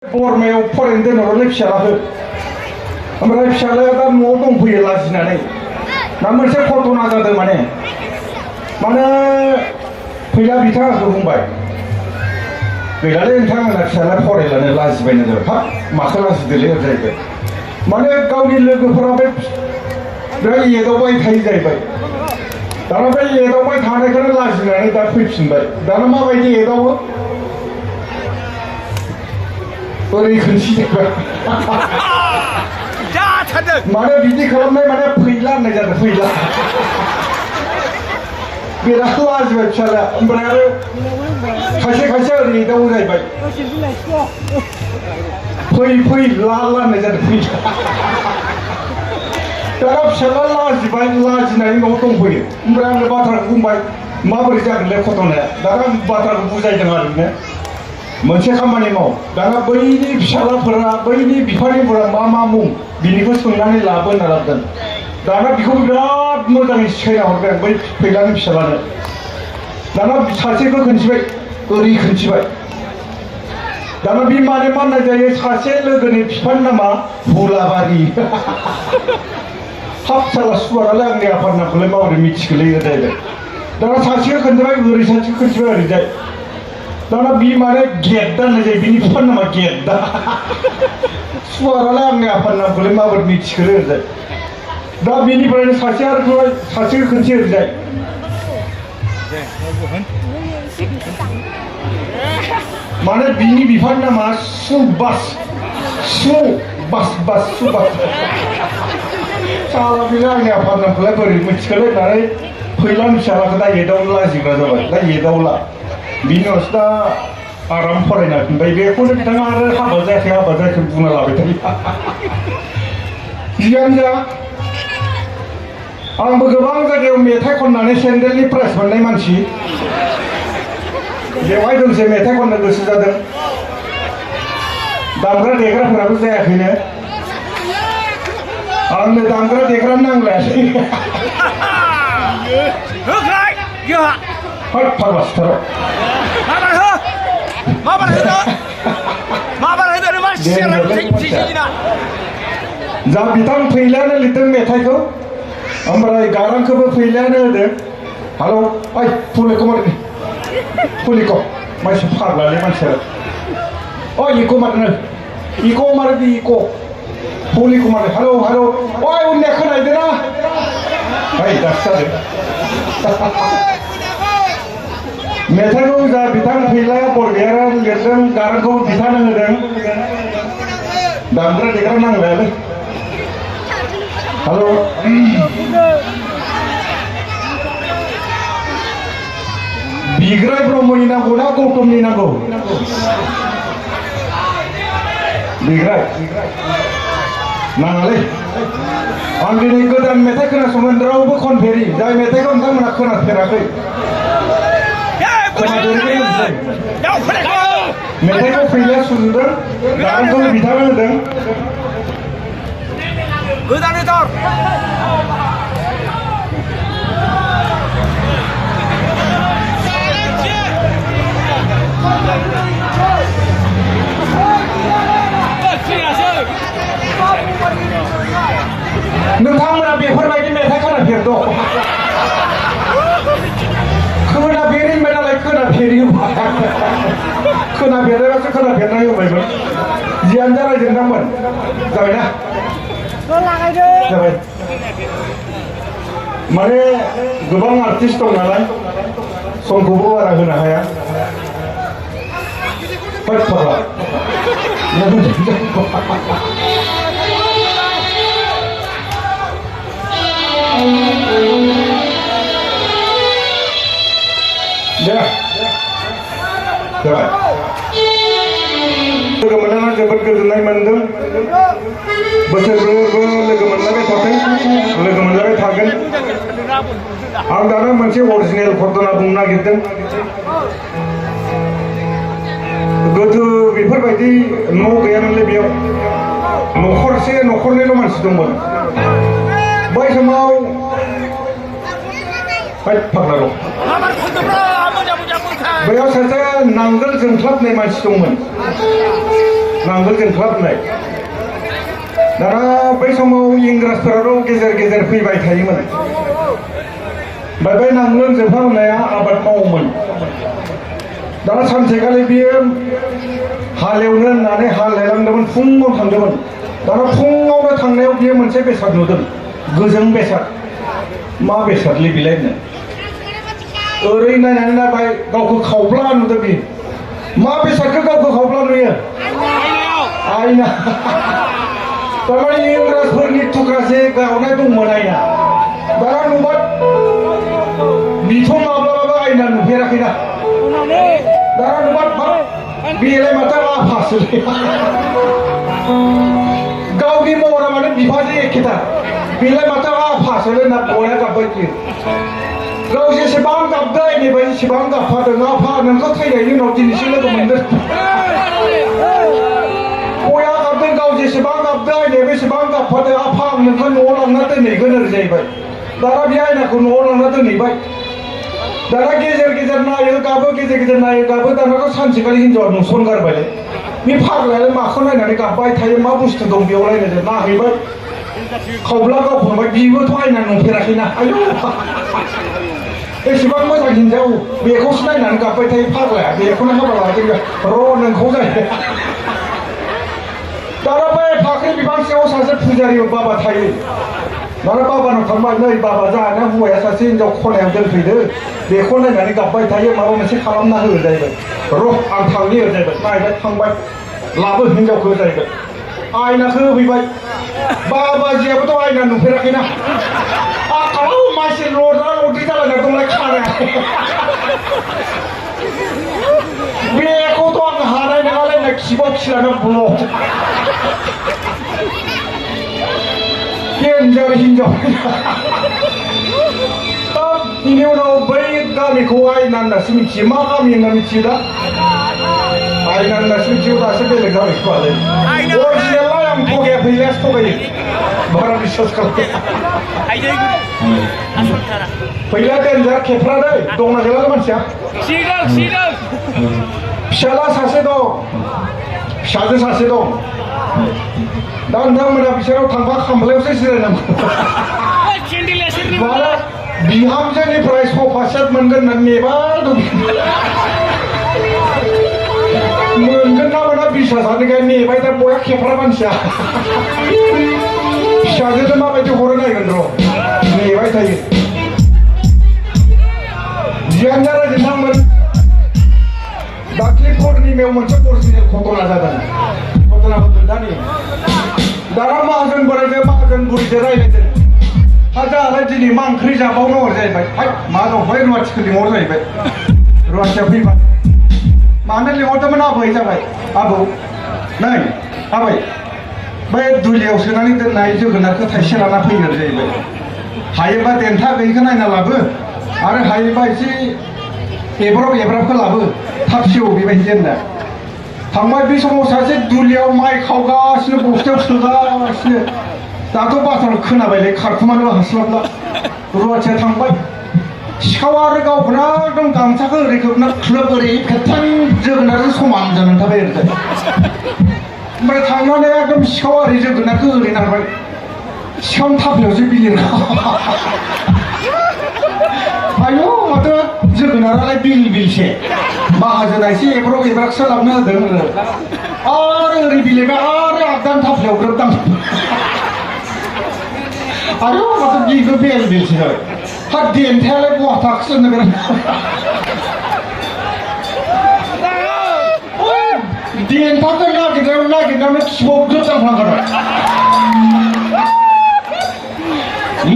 बरमायाव फरायनो दोनहरलै फिसालाखौ ओमफ्राय फिसालाया दा न'आव दंफैयो लाजिनानै दा मोनसे घटना जादों माने फैला बिथाङाखौ बुंबाय गैलालै नोंथां आंना फिसालाया फरायलानो लाजिबायनो जाबाय हाब माखौ लाजिदोलै जाहैबाय माने गावनि लोगोफोरा बिराद एदावबाय थायो जाहैबाय दाना बे एदावबाय थानायखौनो लाजिनानै दा फैफिनबाय दाना माबायदि एदावो ओरै खोनसि माने बिदि खालामनाय माने फैला होननाय जादों फैला बिराद लाजिबाय फिसालाया ओमफ्राय आरो खायसे खायसे ओरै एदावो जाहैबाय फै ला होननाय जादों फैला दाना फिसाला लाजिबाय लाजिनानै न'आव दंफैयो ओमफ्राय आंनो बाथ्राखौ बुंबाय माबोरै जागोनलै घटनाया दाना आं बाथ्राखौ बुजायदों आरो मोनसे खामानि माव दाना बैनि फिसालाफोरा बैनि बिफानिफोरा मा मुं बिनिखौ सोंनानै लाबो होनना लाबोदों दाना बिखौ बिराद मोजाङै सिखायना हरबाय आं बै फैलानि फिसालानो दाना सासेखौ खोन्थिबाय ओरै खोन्थिबाय दाना बे माने माननाय जायो सासे लोगोनि बिफानि नामा हुलाबारि हाब साला सुवारालाय आंनि आफानि नामखौलाय माबोरै मिथिखोलै जाहैबाय दाना सासेखौ खोन्थिबाय ओरै सासेखौ खोन्थिबाय ओरैजाय दाना बि माने गेद्दा होननाय जायो बिनि बिफानि नामा गेद्दा सुवारालाय आंनि आफानि नामखौलाय माबोरै मिथिखोलै ओरैजाय दा बिनिफ्रायनो सासे आरो सासेखौ खोन्थि ओरैजाय माने बिनि बिफानि नामा सुबास साला बिनो आंनि आफानि नामखौलाय बोरै मिथिखोलै होननानै फैलानि फिसालाखौ दा एदावनो लाजिग्रा जाबाय दा एदावला बिनि उनावसो दा आराम फरायना फिनबाय बेखौनो बिथाङा आरो हाबा जायाखै बुंना लाबाय थायो जियानो जा आंबो गोबां जायगायाव मेथाइ खननानै सेन्देलनि प्राइज मोननाय मानसि बेवहाय दोंसे मेथाइ खननो गोसो जादों दामग्रा देग्राफोराबो जायाखैनो आंनो दामग्रा देग्रा नांलायासै फारमासिटाराव जा बिथां फैलायानो लिरदों मेथाइखौ ओमफ्राय गारांखौबो फैलायानो होदों हालौ ओइ फुलिखौ मानसि फाग्लालै मानसिया अ इको मारनो इको मारदि इको फुलिखौ मारदो हालौ अय उननिया खोनायदो ना ओइ दासो जादों मेथाइखौ जा बिथां फैलाया बरगयारा लिरदों गारांखौ बिथांनो होदों दामग्रा देग्रा नांलायालै हालौ बिग्राय ब्रह्मनि नांगौ ना गौतमनि नांगौ बिग्राय नाङालै आं दिनै गोदान मेथाइ खोनासंगोन रावबो खनफेरि जाय मेथाइखौ नोंथांमोना खोनाफेराखै मेथाइखौ फैलाया सुजुदों गारांखौ बिथाङा होदों गोदानैथार नोंथांमोना बेफोरबायदि मेथाइ खोनाफेरदों खोनाफेरि होनबाय नालाय खोनाफेरि खोनाफेराबासो खोनाफेरनाय होबायमोन जियानो जा रायजो नोंथांमोन जाबायना जाबाय माने गोबां आर्टिस्ट दं नालाय समखौबो बारा होनो हाया लोगो मोननानै जोबोद गोजोननाय मोनदों बोसोरफ्रोमबो लोगो मोनलायबाय थाथों लोगो मोनलायबाय थागोन आं दाना मोनसे अरिजिनेल घटना बुंनो नागिरदों गोदो बेफोरबायदि न' गैयामोनलै बेयाव न'खरसे न'खरनैल' मानसि दंमोन बै समाव फाग्ला दं बैयाव सासे नांगोल जोंख्लाबनाय मानसि दंमोन नांगोल जोंख्लाबनाय दाना बै समाव इंराजफोराल' गेजेर गेजेर फैबाय थायोमोन ओमफ्राय बै नांगोल जोंख्लाबनाया आबाद मावोमोन दाना सानसेखालि बियो हालेवनो होननानै हालेवलांदोंमोन फुङाव थांदोंमोन दाना फुङावनो थांनायाव बियो मोनसे बेसाद नुदों गोजों बेसाद मा बेसादलै बिलाय होनो ओरै नायनानै नायबाय गावखौ खावब्ला नुदों बि मा बेसादखौ गावखौ खावब्ला नुयो आयना तारमाने इंराजफोरनि थुख्रासे गावनाय दंमोन आयना दाना नुबाय बिथ' माब्लाबाबो आयना नुफेराखैना दाना नुबाय बेलाय माथो आफासोलै गावनि महरा माने बिफाजों एखेथार बेलाय माथो आफासोलै होनना बया गाबबाय बियो गाव जेसेबां गाबदों आयनिफ्राय जेसेबां गाबफादों आफा नोंखौ थैनायनि उनाव दिनैसो लोगो मोनदों बया गाबदों गाव जेसेबां गाबदों आयनिफ्राय बेसेबां गाबफादों आफा आं नोंखौ न'आव लांना दोनहैगोन ओरै जाहैबाय दाना बे आयनाखौ न'आव लांना दोनहैबाय दाना गेजेर गेजेर नायो गाबो गेजेर गेजेर नायो गाबो दानाथ' सानसेखालि हिनजावा नुसनगारबायलै बे फाग्लायालाय माखौ नायनानै गाबबाय थायो मा बुस्थु दं बेयावलायनो नाहैबाय खावब्ला गावखौबाय बिबोथ' आयना नुफेराखैना आयौ एसेबां मोजां हिनजाव बेखौसो नायनानै गाबबाय थायो फाग्लाया बेखौनो हाबा लादों र' नोंखौ जायो दाना बै फाख्रि बिफां सिङाव सासे फुजारि बाबा थायो दाना बाबानाव थांबाय नै बाबा जाहाना हौवाया सासे हिनजाव खनायाव दोनफैदो बेखौ नायनानै गाबबाय थायो माबा मोनसे खालामना हो जाहैबाय र' आं थांनि जाहैबाय नायबाय थांबाय लाबो हिनजावखौ जाहैबाय आयनाखौ होफैबाय बाबाजियाबोथ' आयना नुफेराखैना आखालाव मानसि लद्रा लद्रि जालायना दंलाय खानाया बेखौथ' आं हानाय नङालाय होनना खिबाव खिलाना ब्लक डेन्जार हिनजाव बिनि उनाव बै गामिखौ आयना होननासो मिथियो मा गामि होनना मिथियो दा आयना होननासो मिथियो दासो बेलेग गामि खोमालै अरिजिनेलाय आं थगाया फैलायासो थगायो बारा बिश्वास खालामो फैला डेन्जार खेफ्रादै दंना गैला मानसिया फिसाला सासे दं फिसाजो सासे दं दा नोंथांमोना बिसोराव थांबा खामफ्लायावसो जिरायनांगौ माला बिहामजोनिफ्राय सफा सेट मोनगोन होननानै नेबाय दं मोनगोन ना मोना बिसासानिखाय नेबाय दा बया खेफ्रा मानसिया फिसाजोजों माबायदि हरो नायगोन र' नेबाय थायो जियानो जा नोंथांमोन दाख्लि पुर्निमायाव मोनसे अरिजिनेल घटना जादों घटनाखौ खोन्थानि दाना माहाजोन बोराइजों माहाजोन बुरैजों रायज्लायदों जोंहालाय दिनै मा ओंख्रि जाबावनो हर जाहैबाय हाय मा दं बै रुवाथिखौ लिंहर जाहैबाय रुवाथिया फैबाय मानो लिंहरदोंमोन आबै जाबाय आबौ नै आबै बै दुलियाव सोनानै दोननाय जोगोनारखौ थाइसे लाना फैगोन जाहैबाय हायोबा देन्था गैयिखौ नायना लाबो आरो हायोबा एसे एब्राबखौ लाबो थाब सेव बेबायदि होनना थांबाय बे समाव सासे दुलियाव माइ खावगासिनो बस्थायाव सोगासिनो दाथ' बाथ्राखौ खोनाबायलै खारखुमानो हास्लाबला रुवाथिया थांबाय सिखावा आरो गावखौनो एकदम गामसाखौ ओरै खोबना क्लोब ओरै खेबथाम जोगोनारजों समान जानानै थाबाय ओरै ओमफ्राय थांनानै एकदम सिखावा ओरै जोगोनारखौ ओरै नारबाय सिखावनि थाफ्लायावसो बिलिर आयौ माथो जोगोनारालाय बिल बिलसे माहाजोना एसे एब्राबसो लाबनो होदों आरो ओरै बिलिरबाय आरो आगदान थाफ्लायाव ग्रोबदां आरो माथो बिखौ बेल बिलसे जाबाय हा देन्थायालाय बहा थाखोसो होननो गोनां देन्थाखौ नागिरनायावनो खिबाव ग्रोबदांफ्लांखाबाय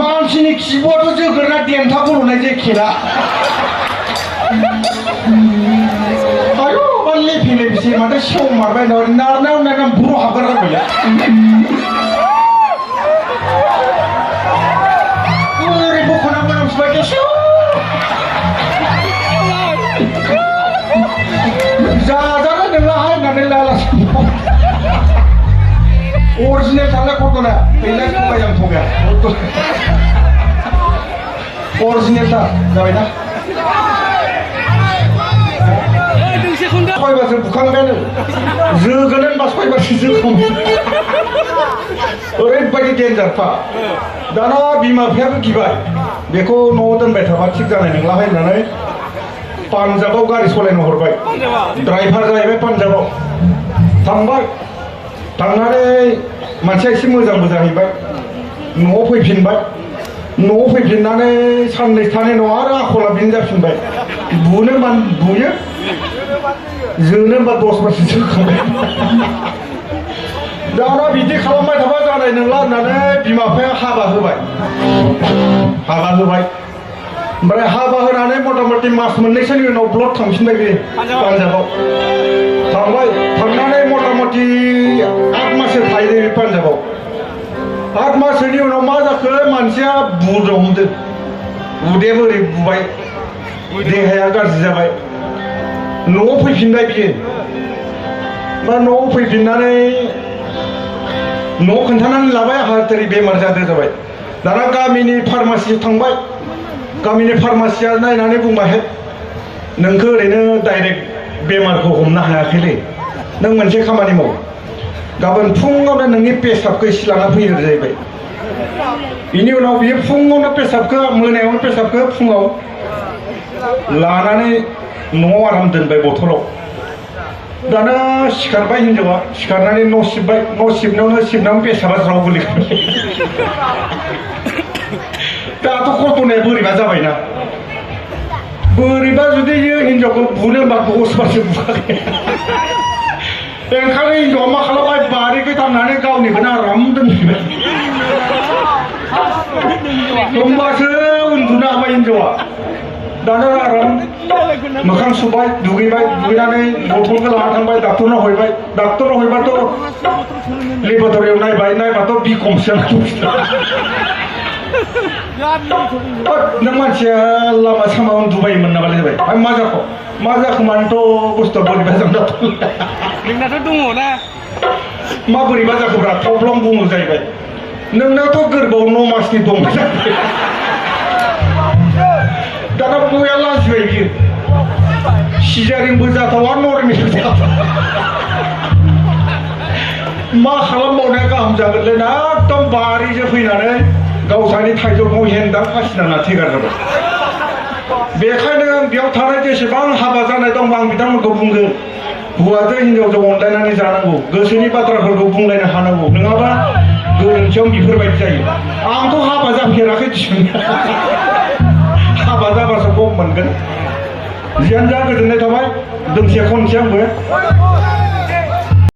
मानसिनि खिबुआथ' जोगोनार देन्थाखौ लुनाय जायो खेला आयौ मा लेफे लेफेसै माथो सेवमारबाय नारनायाव नायना बर' हाबगारगारबायलै ओरै बख'ना मोनामसुबाय गेसेव जाजानाय नोंलाहाय होननानै लालासै अरिजिनेल थांलाय घटनाया गैला थगायजां थगाया अरिजिनेल थार जाबायना सयबारसो बुखांबायानो जोगोन होनबा सयबारसो जोखांबाय ओरैबायदि डेन्जारखा दाना बिमा बिफायाबो गिबाय बेखौ न'आव दोनबाय थाबा थिग जानाय नंला होननानै पान्जाबाव गारि सालायनो हरबाय ड्राइभार जाहैबाय पान्जाबाव थांबाय थांनानै मानसिया एसे मोजांबो जाहैबाय न'आव फैफिनबाय न'आव फैफिननानै साननै थानाय नङा आरो आखला बिनो जाफिनबाय बुनो मान बुयो जोनो होनबा 10 बारसो जोखांबाय दाना बिदि खालामबाय थाबा जानाय नंला होननानै बिमा बिफाया हाबा होबाय ओमफ्राय हाबा होनानै मथा मथि मास मोननैसोनि उनाव ब्लड थांफिनबाय बे पान्जाबाव थांबाय थांनानै मथा मथि 8 माससो थाहैदों पान्जाबाव 8 माससोनि उनाव मा जाखो मानसिया बुनो हमदों उदैया बोरै बुबाय देहाया गाज्रि जाबाय न'आव फैफिनबाय बियो बा न'आव फैफिननानै न'आव खोन्थानानै लाबाय आंहा ओरै बेमार जादों जाबाय दाना गामिनि फार्मासियाव थांबाय गामिनि फार्मासिया नायनानै बुंबाय नोंखौ ओरैनो डाइरेक्ट बेमारखौ हमनो हायाखैलै नों मोनसे खामानि माव गाबोन फुङावनो नोंनि पेसाबखौ एसे लाना फैयो जाहैबाय बिनि उनाव बियो फुङावनो पेसाबखौ मोनायावनो पेसाबखौ फुङाव लानानै न'आव आराम दोनबाय बथलाव दाना सिखारबाय हिन्जावा सिखारनानै न' सिबबाय न' सिबनायावनो पेसाबा ज्राव गोलैबाय दाथ' कल्पनाया बोरैबा जाबायना बोरैबा जुदि हिन्जावखौ बुनो होनबा 10 बारसो बुखाखै ओंखायनो हिन्जावा मा खालामबाय बारिखै थांनानै गावनिखौनो आराम दोनफैबाय होमबासो उन्दुनो हाबाय हिन्जावा दाना आराम मोखां सुबाय दुगैबाय दुगैनानै बथलखौ लाना थांबाय डाक्टरनाव हैबाय डाक्टरनाव हैबाथ' लेबरेटरियाव नायबाथ' बिखमसो नों मानसिया लामा सामा उन्दुबायोमोन नामालाय जाबाय आं मा जाखो मानोथ' बुस्थुआ बोरैबा जादों नोंनाथ' दङ ना मा बोरैबा जाखोब्रा थब्लं बुङो जाहैबाय नोंनाथ' गोरबोआव 9 मासनि दं दाना बया लाजिबाय बियो सिजारिंबो जाथावा नर्मेलबो जाथावा मा खालामबावनाया गाहाम जागोनलै ना एकदम बारिजों फैनानै गावसानि थाइजौखौ हेन्दा फासिनानै थैगार जाबाय बेखायनो बेयाव थानाय जेसेबां हाबा जानाय दं आं बिथांमोनखौ बुंगोन हौवाजों हिन्जावजों अनलायनानै जानांगौ गोसोनि बाथ्राफोरखौ बुंलायनो हानांगौ नङाबा गोरोन्थियाव बेफोरबायदि जायो आंथ' हाबा जाफेराखै दिसुन हाबा जाबासो गम मोनगोन जियानो जा गोजोननाय थाबाय दोंसे खनसे आंबो